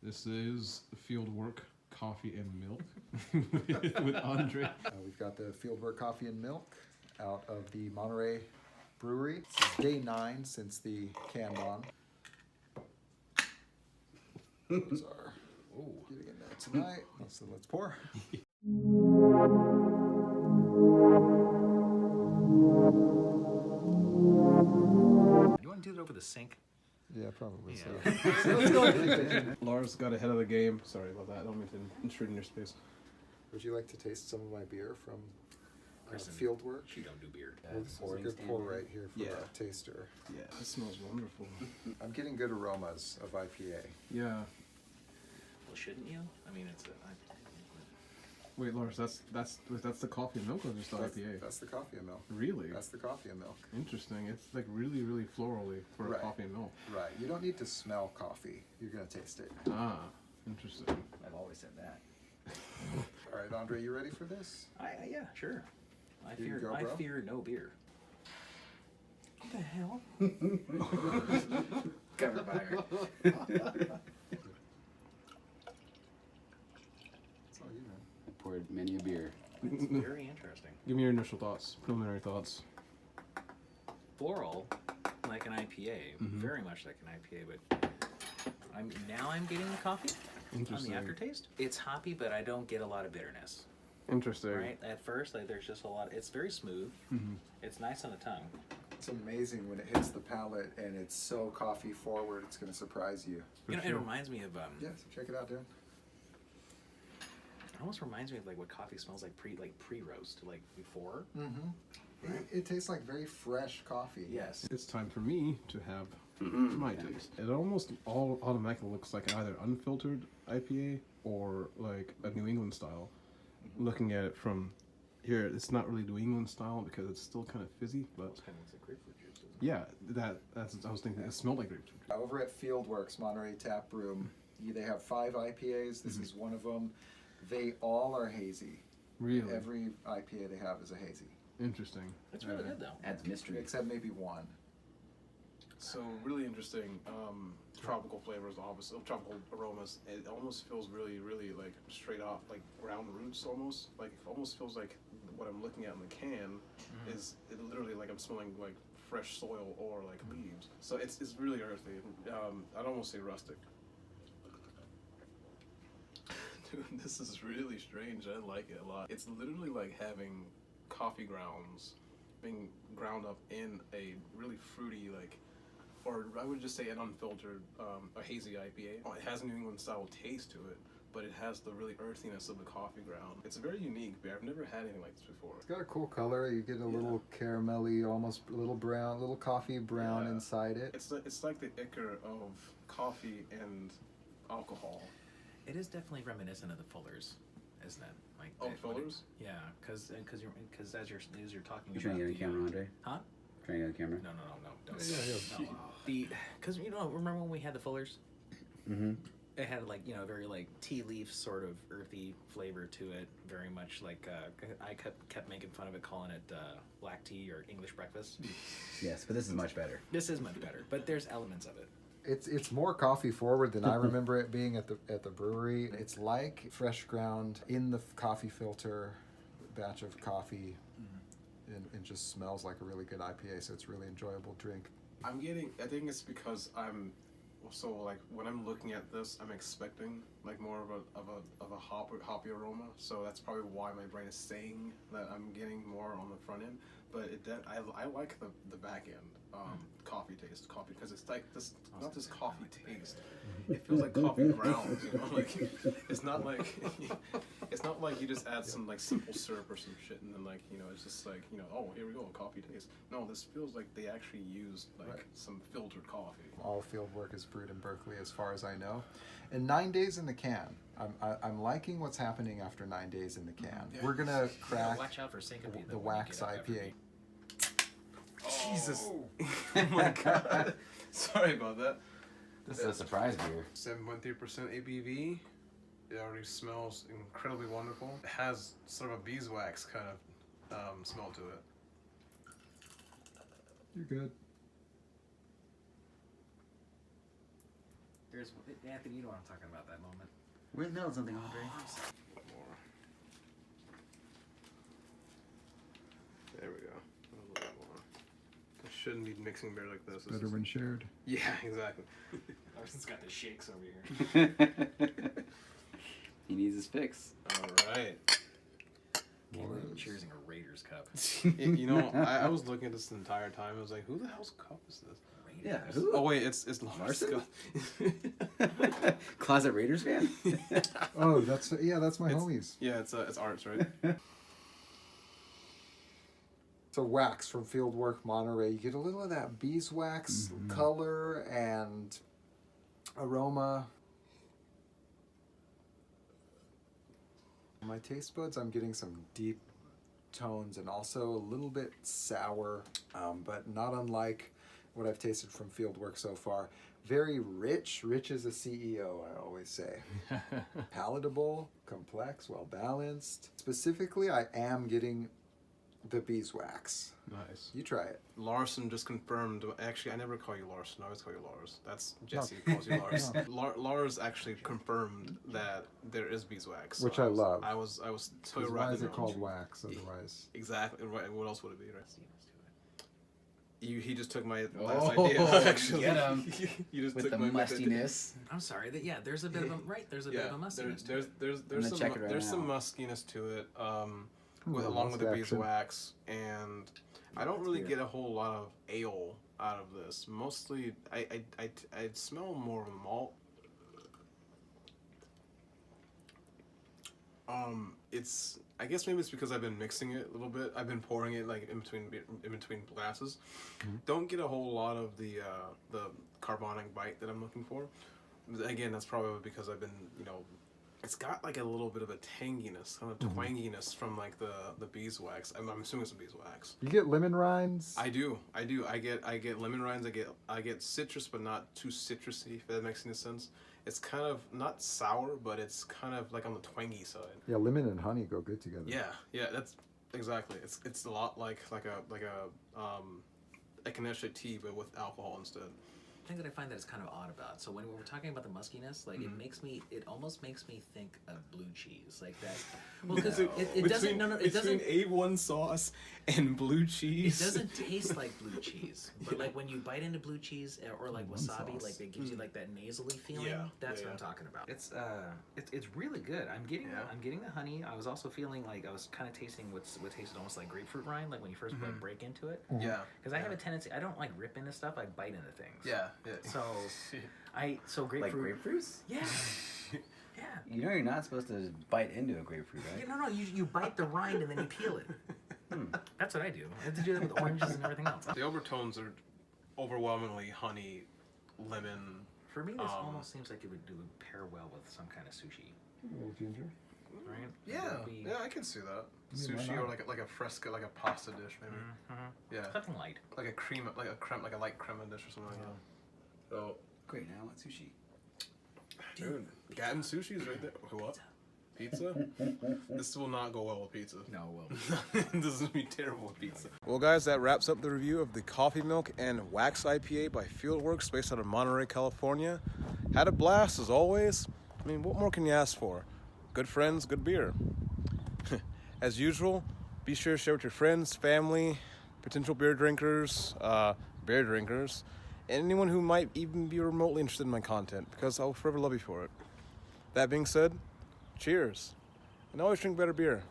This is Fieldwork Coffee and Milk with Andre. We've got the Fieldwork Coffee and Milk out of the Monterey Brewery. This is day 9 since the can on. Those are getting in there tonight. So let's pour. You want to do it over the sink? Yeah, probably. Yeah. So let's go. Lars got ahead of the game. Sorry about that. I don't mean to intrude in your space. Would you like to taste some of my beer from Kristen, Fieldwork? She don't do beer. Well, this is a good pour right here for a taster. Yeah, it smells wonderful. I'm getting good aromas of IPA. Yeah. Well, shouldn't you? I mean, it's a... Wait, Lars, that's the coffee and milk or just the IPA? That's the coffee and milk. Really? That's the coffee and milk. Interesting. It's like really, really florally for a coffee and milk. Right. You don't need to smell coffee. You're going to taste it. Ah, interesting. I've always said that. All right, Andre, you ready for this? Yeah, sure. I Here you go, I bro. fear no beer. What the hell? Cover fire. That's all you know. Poured many a beer. It's very interesting. Give me your initial thoughts, preliminary thoughts. Floral, like an IPA, very much like an IPA, but I'm getting the coffee on Interesting. the aftertaste. It's hoppy, but I don't get a lot of bitterness. Interesting. Right? At first, like there's just a lot. It's very smooth. It's nice on the tongue. It's amazing when it hits the palate and it's so coffee forward. It's going to surprise you. You know, it reminds me of Yeah, so check it out, dude. It almost reminds me of like what coffee smells like pre-roast, like before. It tastes like very fresh coffee. Yes. It's time for me to have my taste. It almost all automatically looks like either unfiltered IPA or like a New England style. Looking at it from here, it's not really New England style because it's still kind of fizzy, but It's kind of like grapefruit juice. yeah, that's I was thinking. It smelled like grapefruit. Over at Fieldworks Monterey Tap Room, they have 5 IPAs. This is one of them. They all are hazy. Really Every IPA they have is a hazy, interesting. It's really good though. Adds mystery. except maybe one. So really interesting. Tropical flavors, tropical aromas. It almost feels really, really like straight off, like ground roots almost. Like it almost feels like what I'm looking at in the can is it literally like I'm smelling like fresh soil or like leaves. So it's really earthy. I'd almost say rustic. Dude, this is really strange. I like it a lot. It's literally like having coffee grounds being ground up in a really fruity, like, or I would just say an unfiltered, a hazy IPA. It has a New England style taste to it, but it has the really earthiness of the coffee ground. It's a very unique beer. I've never had anything like this before. It's got a cool color. You get a little caramelly, almost a little brown, little coffee brown inside it. It's like the ichor of coffee and alcohol. It is definitely reminiscent of the Fullers, isn't it? Like Fullers? Yeah, because as you're talking You about trying to get on the camera, Andre? Huh? Trying to get on the camera? No, don't. No. Because remember when we had the Fullers? It had like very like tea leaf sort of earthy flavor to it, very much like I kept making fun of it, calling it black tea or English breakfast. Yes, but this is much better. This is much better, but there's elements of it. It's more coffee forward than I remember it being at the brewery. It's like fresh ground in the coffee filter, batch of coffee, and just smells like a really good IPA. So it's a really enjoyable drink. I think it's because like when I'm looking at this, I'm expecting like more of a hoppy aroma. So that's probably why my brain is saying that I'm getting more on the front end. But I like the back end coffee taste, because it's like this, not this coffee taste. It feels like coffee grounds, like it's not like you just add some like simple syrup or some shit and then like it's just like oh, here we go, a coffee taste. No, this feels like they actually used like some filtered coffee. All Fieldwork is brewed in Berkeley, as far as I know, and 9 days in the can. I'm liking what's happening after 9 days in the can. We're gonna crack Watch out for syncope. the Wax IPA. Jesus. Oh my god. Sorry about that. This is a surprise beer. 7.3% ABV. It already smells incredibly wonderful. It has sort of a beeswax kind of smell to it. You're good. Here's Anthony. You know what I'm talking about. That moment. Where's smelled something, Andre? More. There we go. A little bit more. I shouldn't be mixing beer like this. Better when shared. Yeah, exactly. Larson's got the shakes over here. He needs his fix. All right. Can't believe I'm cheersing a Raiders cup. You know, I was looking at this the entire time. I was like, who the hell's cup is this? Yeah. Raiders. Who? Oh wait, it's Larson? Larson. Closet Raiders fan? Oh, that's my homies. Yeah, it's Arts, right? So wax from Fieldwork Monterey. You get a little of that beeswax color and aroma. My taste buds, I'm getting some deep tones and also a little bit sour, but not unlike what I've tasted from Fieldwork so far. Very rich as a CEO, I always say. Palatable, complex, well balanced. Specifically, I am getting the beeswax. Nice. You try it. Larson just confirmed. Actually, I never call you Larson. I always call you Lars. That's Jesse who calls you Lars. Lars actually confirmed that there is beeswax, Which I love. I was totally Why right. is it called wax otherwise? Exactly. Right. What else would it be, right? He just took my Oh, last idea. Actually, get him. You just With took the my mustiness. I'm sorry. There's a bit of a There's a bit of a mustiness. There's gonna some check it right there's now. some muskiness to it. Ooh, Along with the musk action. beeswax, and I don't really Yeah. get a whole lot of ale out of this. Mostly, I smell more of a malt. It's, I guess maybe it's because I've been mixing it a little bit. I've been pouring it like in between glasses. Don't get a whole lot of the carbonic bite that I'm looking for. Again, that's probably because I've been, it's got like a little bit of a tanginess, kind of twanginess from like the beeswax. I'm assuming it's a beeswax. You get lemon rinds. I do. I get lemon rinds. I get citrus, but not too citrusy. If that makes any sense. It's kind of not sour, but it's kind of like on the twangy side. Yeah, lemon and honey go good together. Yeah, that's exactly. It's a lot like a Ganesha tea, but with alcohol instead. The thing that I find that it's kind of odd about. So when we're talking about the muskiness, like it almost makes me think of blue cheese, like that. Well, because it doesn't. No, it doesn't. A1 sauce and blue cheese. It doesn't taste like blue cheese, but like when you bite into blue cheese or like wasabi, sauce. like it gives you like that nasally feeling. Yeah, That's yeah, what I'm yeah. talking about. It's really good. I'm getting the honey. I was also feeling like I was kind of tasting what tasted almost like grapefruit rind, like when you first like break into it. Yeah. Because I have a tendency. I don't like rip into stuff. I bite into things. Yeah. So grapefruit. Like grapefruits? Yeah. Yeah. You know you're not supposed to bite into a grapefruit, right? No. You bite the rind and then you peel it. That's what I do. I have to do that with oranges and everything else. The overtones are overwhelmingly honey, lemon. For me, this almost seems like it would pair well with some kind of sushi, A little ginger. right? Yeah, That would be- yeah, I can see that. Yeah, why Sushi or not? like a fresca, like a pasta dish, maybe. Yeah, Something light. like a cream, like a light crema dish or something like that. So, Great, now I want sushi. dude, Gatton Sushi's right there. What? Pizza? This will not go well with pizza. No, well. This is gonna be terrible with pizza. Well, guys, that wraps up the review of the Coffee Milk and Wax IPA by Fieldworks, based out of Monterey, California. Had a blast as always. I mean, what more can you ask for? Good friends, good beer. As usual, be sure to share with your friends, family, potential beer drinkers, and anyone who might even be remotely interested in my content, because I'll forever love you for it. That being said, cheers, and always drink better beer.